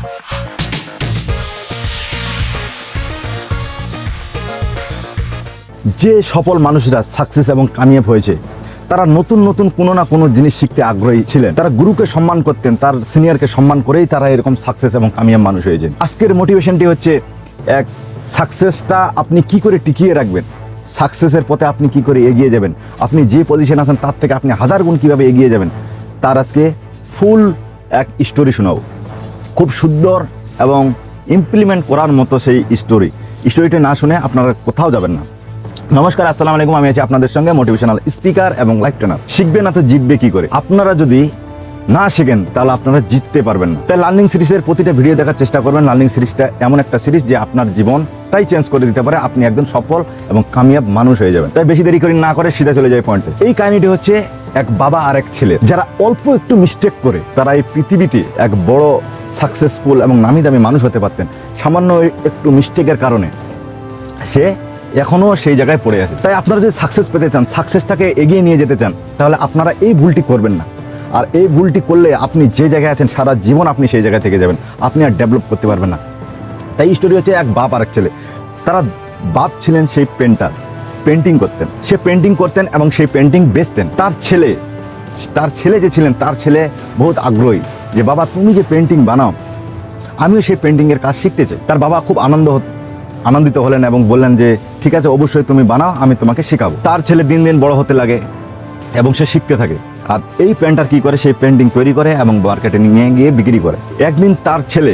যে সফল মানুষরা সাকসেস এবং কামিয়াব হয়েছে তারা নতুন নতুন কোনো না কোনো জিনিস শিখতে আগ্রহী ছিলেন। তারা গুরুকে সম্মান করতেন, তার সিনিয়রকে সম্মান করেই তারা এরকম সাকসেস এবং কামিয়াব মানুষ হয়েছেন। আজকের মোটিভেশনটি হচ্ছে এক সাকসেসটা আপনি কি করে টিকিয়ে রাখবেন, সাকসেসের পথে আপনি কি করে এগিয়ে যাবেন, আপনি যে পজিশন আছেন তার থেকে আপনি 1000 গুণ কীভাবে এগিয়ে যাবেন, তার আজকে ফুল এক স্টোরি শোনাবো। খুব সুন্দর এবং ইমপ্লিমেন্ট করার মতো সেই স্টোরিটা না শুনে আপনারা কোথাও যাবেন না। নমস্কার, আসসালামু আলাইকুম। আমি আছি আপনাদের সঙ্গে মোটিভেশনাল স্পিকার এবং লাইফ ট্রেনার। শিখবে না তো জিতবে কি করে? আপনারা যদি না শেখেন তাহলে আপনারা জিততে পারবেন না। তাই লার্নিং সিরিজের প্রতিটা ভিডিও দেখার চেষ্টা করবেন। লার্নিং সিরিজটা এমন একটা সিরিজ যে আপনার জীবনটাই চেঞ্জ করে দিতে পারে, আপনি একদম সফল এবং কামিয়াব মানুষ হয়ে যাবেন। তাই বেশি দেরি করে না করে সিধা চলে যায় পয়েন্টে। এই কাহিনীটি হচ্ছে এক বাবা আর এক ছেলে, যারা অল্প একটু মিস্টেক করে তারা এই পৃথিবীতে এক বড় সাকসেসফুল এবং নামি দামি মানুষ হতে পারতেন। সামান্য একটু মিস্টেকের কারণে সে এখনও সেই জায়গায় পড়ে আছে। তাই আপনারা যদি সাকসেস পেতে চান, সাকসেসটাকে এগিয়ে নিয়ে যেতে চান, তাহলে আপনারা এই ভুলটি করবেন না। আর এই ভুলটি করলে আপনি যে জায়গায় আছেন সারা জীবন আপনি সেই জায়গায় থেকে যাবেন, আপনি আর ডেভেলপ করতে পারবেন না। তাই স্টোরি হচ্ছে এক বাপ আর এক ছেলে। তারা বাপ ছিলেন সেই পেন্টিং করতেন, সে পেন্টিং করতেন এবং সেই পেন্টিং বেচতেন। তার ছেলে যে ছিলেন, তার ছেলে বহুত আগ্রহী যে বাবা তুমি যে পেন্টিং বানাও, আমিও সেই পেন্টিংয়ের কাজ শিখতে চাই। তার বাবা খুব আনন্দিত হলেন এবং বললেন যে ঠিক আছে, অবশ্যই তুমি বানাও, আমি তোমাকে শেখাবো। তার ছেলে দিন দিন বড় হতে লাগে এবং সে শিখতে থাকে। আর এই পেন্টার কি করে, সেই পেন্টিং তৈরি করে এবং মার্কেটে নিয়ে গিয়ে বিক্রি করে। একদিন তার ছেলে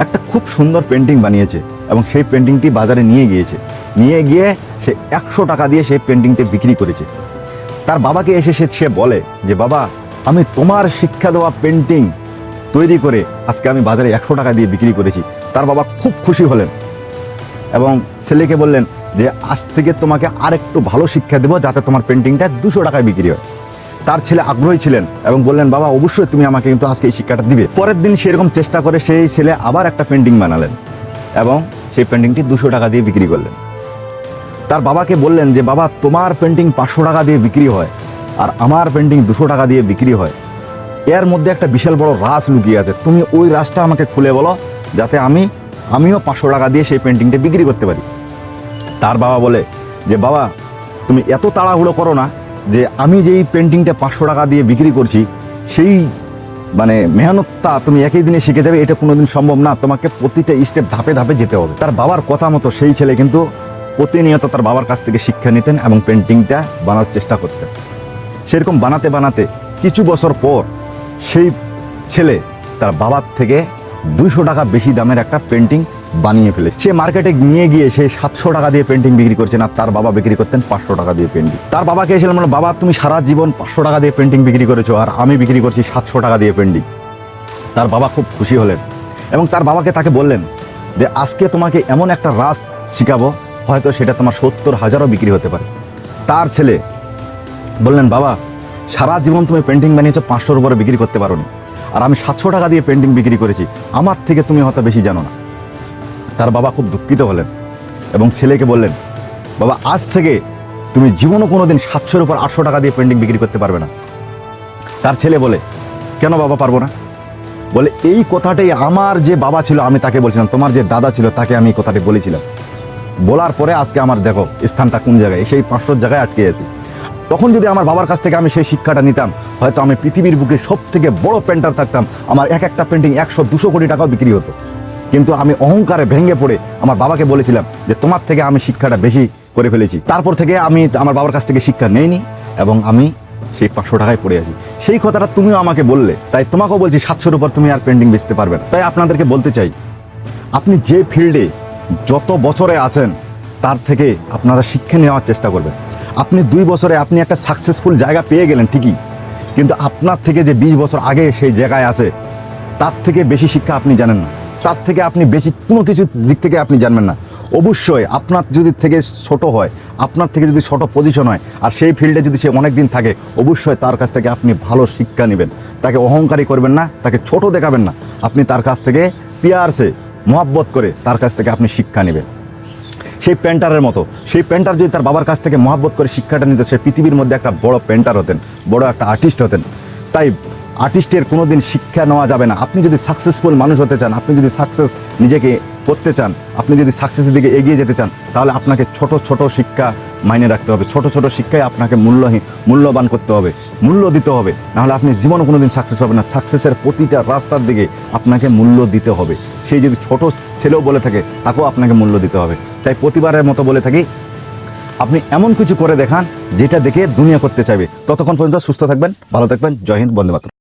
একটা খুব সুন্দর পেন্টিং বানিয়েছে এবং সেই পেন্টিংটি বাজারে নিয়ে গিয়ে সে 100 টাকা দিয়ে সেই পেন্টিংটি বিক্রি করেছে। তার বাবাকে এসে সে বলে যে বাবা, আমি তোমার শিক্ষা দেওয়া পেন্টিং তৈরি করে আজকে আমি বাজারে 100 টাকা দিয়ে বিক্রি করেছি। তার বাবা খুব খুশি হলেন এবং ছেলেকে বললেন যে আজ থেকে তোমাকে আরেকটু ভালো শিক্ষা দেবো যাতে তোমার পেন্টিংটা 200 টাকায় বিক্রি হয়। তার ছেলে আগ্রহী ছিলেন এবং বললেন বাবা, অবশ্যই তুমি আমাকে কিন্তু আজকে এই শিক্ষাটা দিবে। পরের দিন সেরকম চেষ্টা করে সেই ছেলে আবার একটা পেন্টিং বানালেন এবং সেই পেন্টিংটি 200 টাকা দিয়ে বিক্রি করলেন। তার বাবাকে বললেন যে বাবা, তোমার পেন্টিং 500 টাকা দিয়ে বিক্রি হয় আর আমার পেন্টিং 200 টাকা দিয়ে বিক্রি হয়, এর মধ্যে একটা বিশাল বড় রাজ লুকিয়ে আছে, তুমি ওই রাজটা আমাকে খুলে বলো যাতে আমিও 500 টাকা দিয়ে সেই পেন্টিংটা বিক্রি করতে পারি। তার বাবা বলে যে বাবা, তুমি এত তাড়াহুড়ো করো না, যে আমি যেই পেন্টিংটা 500 টাকা দিয়ে বিক্রি করছি সেই মেহনতটা তুমি একই দিনে শিখে যাবে, এটা কোনোদিন সম্ভব না, তোমাকে প্রতিটা স্টেপ ধাপে ধাপে যেতে হবে। তার বাবার কথা মতো সেই ছেলে কিন্তু প্রতিনিয়ত তার বাবার কাছ থেকে শিক্ষা নিতেন এবং পেন্টিংটা বানার চেষ্টা করতেন। সেরকম বানাতে বানাতে কিছু বছর পর সেই ছেলে তার বাবার থেকে 200 টাকা বেশি দামের একটা পেন্টিং বানিয়ে ফেলে সে মার্কেটে নিয়ে গিয়ে সে 700 টাকা দিয়ে পেন্টিং বিক্রি করছে, না তার বাবা বিক্রি করতেন 500 টাকা দিয়ে পেন্টিং। তার বাবাকে এসেছিলাম, বাবা তুমি সারা জীবন 500 টাকা দিয়ে পেন্টিং বিক্রি করেছো আর আমি বিক্রি করছি 700 টাকা দিয়ে পেন্টিং। তার বাবা খুব খুশি হলেন এবং তার বাবাকে তাকে বললেন যে আজকে তোমাকে এমন একটা রাজ শিখাবো, হয়তো সেটা তোমার 70,000ও বিক্রি হতে পারে। তার ছেলে বললেন বাবা, সারা জীবন তুমি পেন্টিং বানিয়েছো, 500-র উপরে বিক্রি করতে পারো নি, আর আমি 700 টাকা দিয়ে পেন্টিং বিক্রি করেছি, আমার থেকে তুমি হয়তো বেশি জানো না। তার বাবা খুব দুঃখিত হলেন এবং ছেলেকে বললেন বাবা, আজ থেকে তুমি জীবনও কোনোদিন 700-র উপর 800 টাকা দিয়ে পেন্টিং বিক্রি করতে পারবে না। তার ছেলে বলে কেন বাবা পারবো না? বলে এই কথাটাই আমার যে বাবা ছিল আমি তাকে বলছিলাম, তোমার যে দাদা ছিল তাকে আমি এই কথাটি বলেছিলাম, বলার পরে আজকে আমার দেখো স্থানটা কোন জায়গায়, সেই 500 জায়গায় আটকে আছি। তখন যদি আমার বাবার কাছ থেকে আমি সেই শিক্ষাটা নিতাম, হয়তো আমি পৃথিবীর বুকে সব থেকে বড় পেন্টার থাকতাম, আমার এক একটা পেন্টিং 100-200 কোটি টাকাও বিক্রি হতো। কিন্তু আমি অহংকারে ভেঙে পড়ে আমার বাবাকে বলেছিলাম যে তোমার থেকে আমি শিক্ষাটা বেশি করে ফেলেছি। তারপর থেকে আমি আমার বাবার কাছ থেকে শিক্ষা নেইনি এবং আমি সেই 500 টাকায় পড়ে আছি। সেই কথাটা তুমিও আমাকে বললে, তাই তোমাকেও বলছি 700-র উপর তুমি আর পেন্টিং বেচতে পারবে না। তাই আপনাদেরকে বলতে চাই, আপনি যে ফিল্ডে যত বছরে আছেন তার থেকে আপনারা শিক্ষা নেওয়ার চেষ্টা করবেন। আপনি 2 বছরে আপনি একটা সাকসেসফুল জায়গা পেয়ে গেলেন ঠিকই, কিন্তু আপনার থেকে যে 20 বছর আগে সেই জায়গায় আছে তার থেকে বেশি শিক্ষা আপনি জানেন না, তার থেকে আপনি বেশি কোনো কিছু দিক থেকে আপনি জানবেন না। অবশ্যই আপনার যদি থেকে ছোট হয়, আপনার থেকে যদি ছোট পজিশন হয় আর সেই ফিল্ডে যদি সে অনেক দিন থাকে, অবশ্যই তার কাছ থেকে আপনি ভালো শিক্ষা নেবেন। তাকে অহংকারী করবেন না, তাকে ছোট দেখাবেন না, আপনি তার কাছ থেকে পিয়ারসে মহব্বত করে তার কাছ থেকে আপনি শিক্ষা নেবেন। সেই পেন্টারের মতো, সেই পেন্টার যদি তার বাবার কাছ থেকে মহব্বত করে শিক্ষাটা নিত, সে পৃথিবীর মধ্যে একটা বড় পেন্টার হতেন, বড় একটা আর্টিস্ট হতেন। তাই আর্টিস্টের কোনো দিন শিক্ষা নেওয়া যাবে না। আপনি যদি সাকসেসফুল মানুষ হতে চান, আপনি যদি সাকসেস নিজেকে করতে চান, আপনি যদি সাকসেসের দিকে এগিয়ে যেতে চান, তাহলে আপনাকে ছোট ছোট শিক্ষা মাইনে রাখতে হবে। ছোট ছোট শিক্ষায় আপনাকে মূল্যবান করতে হবে, মূল্য দিতে হবে। নাহলে আপনি জীবনে কোনো দিন সাকসেস পাবেন না। সাকসেসের প্রতিটা রাস্তার দিকে আপনাকে মূল্য দিতে হবে। সেই যদি ছোট ছেলেও বলে থাকে, তাকেও আপনাকে মূল্য দিতে হবে। তাই প্রতিবারের মতো বলে থাকি, আপনি এমন কিছু করে দেখান যেটা দেখে দুনিয়া করতে চাইবে। ততক্ষণ পর্যন্ত সুস্থ থাকবেন, ভালো থাকবেন। জয় হিন্দ, বন্দে মাতরম।